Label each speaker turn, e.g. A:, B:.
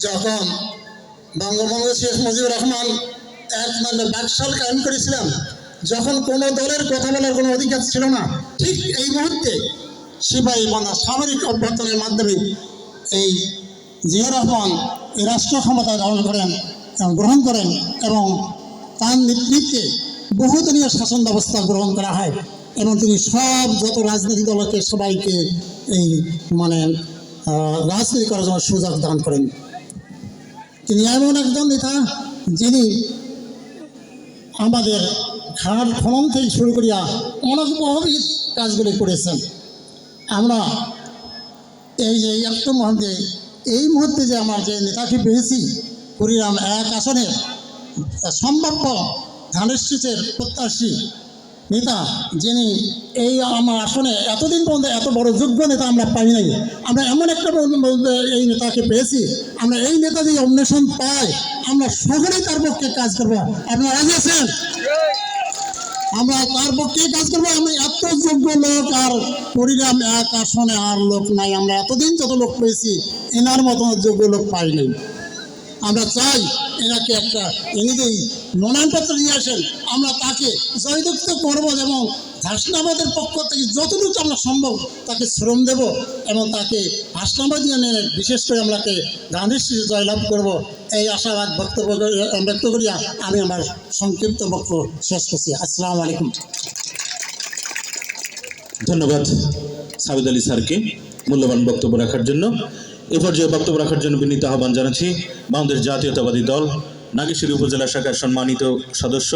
A: যখন বঙ্গবন্ধু শেখ মুজিবুর রহমান বাকশাল কায়েম করেছিলাম, যখন কোনো দলের কথা বলার কোনো অধিকার ছিল না, ঠিক এই মুহূর্তে সিপাহী সামরিক অভ্যর্থনের মাধ্যমে এই জিয়া রহমান এই রাষ্ট্র ক্ষমতা গ্রহণ করেন এবং তার নেতৃত্বে বহুদলীয় শাসন ব্যবস্থা গ্রহণ করা হয় এবং তিনি যত রাজনৈতিক দলকে সবাইকে এই রাজনীতি করার জন্য সুযোগ দান করেন। তিনি এমন একজন নেতা যিনি আমাদের খাল খনন থেকে শুরু করিয়া অনেক বহুবিধ কাজগুলি করেছেন। আমরা এই মুহূর্তে যে আমার যে নেতাকে পেয়েছি কুড়িগ্রাম 1 আসনে সম্ভাব্য ধানের শীষের প্রত্যাশী নেতা, যিনি এই আমার আসনে এতদিন পর্যন্ত এত বড় যোগ্য নেতা আমরা পাই নাই। আমরা এমন একটা এই নেতাকে পেয়েছি, আমরা এই নেতা যদি অন্বেষণ পাই আমরা সকলেই তার পক্ষে কাজ করবো। আপনারা রাজি আছেন? আমরা তার পক্ষে কাজ করবো। আমি এত যোগ্য লোক আর কুড়িগ্রাম 1 আসনে আর লোক নাই। আমরা এতদিন যত লোক পেয়েছি এনার মতো যোগ্য লোক পাই নাই। আমরা চাই এনাকে এনেই মনোনয়নপত্র নিয়ে আসেন, আমরা তাকে জয়যুক্ত করবো এবং হাসনাবাদের পক্ষ থেকে যতটুকু আমরা সম্ভব তাকে শ্রম দেব এবং তাকে হাসনাবাদ ইউনিয়নের বিশেষ করে আমরাকে গান্ধীর শীষে জয়লাভ করব, এই আশাবাদ ব্যক্ত করিয়া আমি আমার সংক্ষিপ্ত বক্তব্য শেষ করছি। আসসালামু আলাইকুম।
B: ধন্যবাদ সাবিদ আলী স্যারকে মূল্যবান বক্তব্য রাখার জন্য। এ পর্যায়ে বক্তব্য রাখার জন্য বিনীত আহ্বান জানাচ্ছি বাংলাদেশ জাতীয়তাবাদী দল নাগেশ্বরী উপজেলা শাখার সম্মানিত সদস্য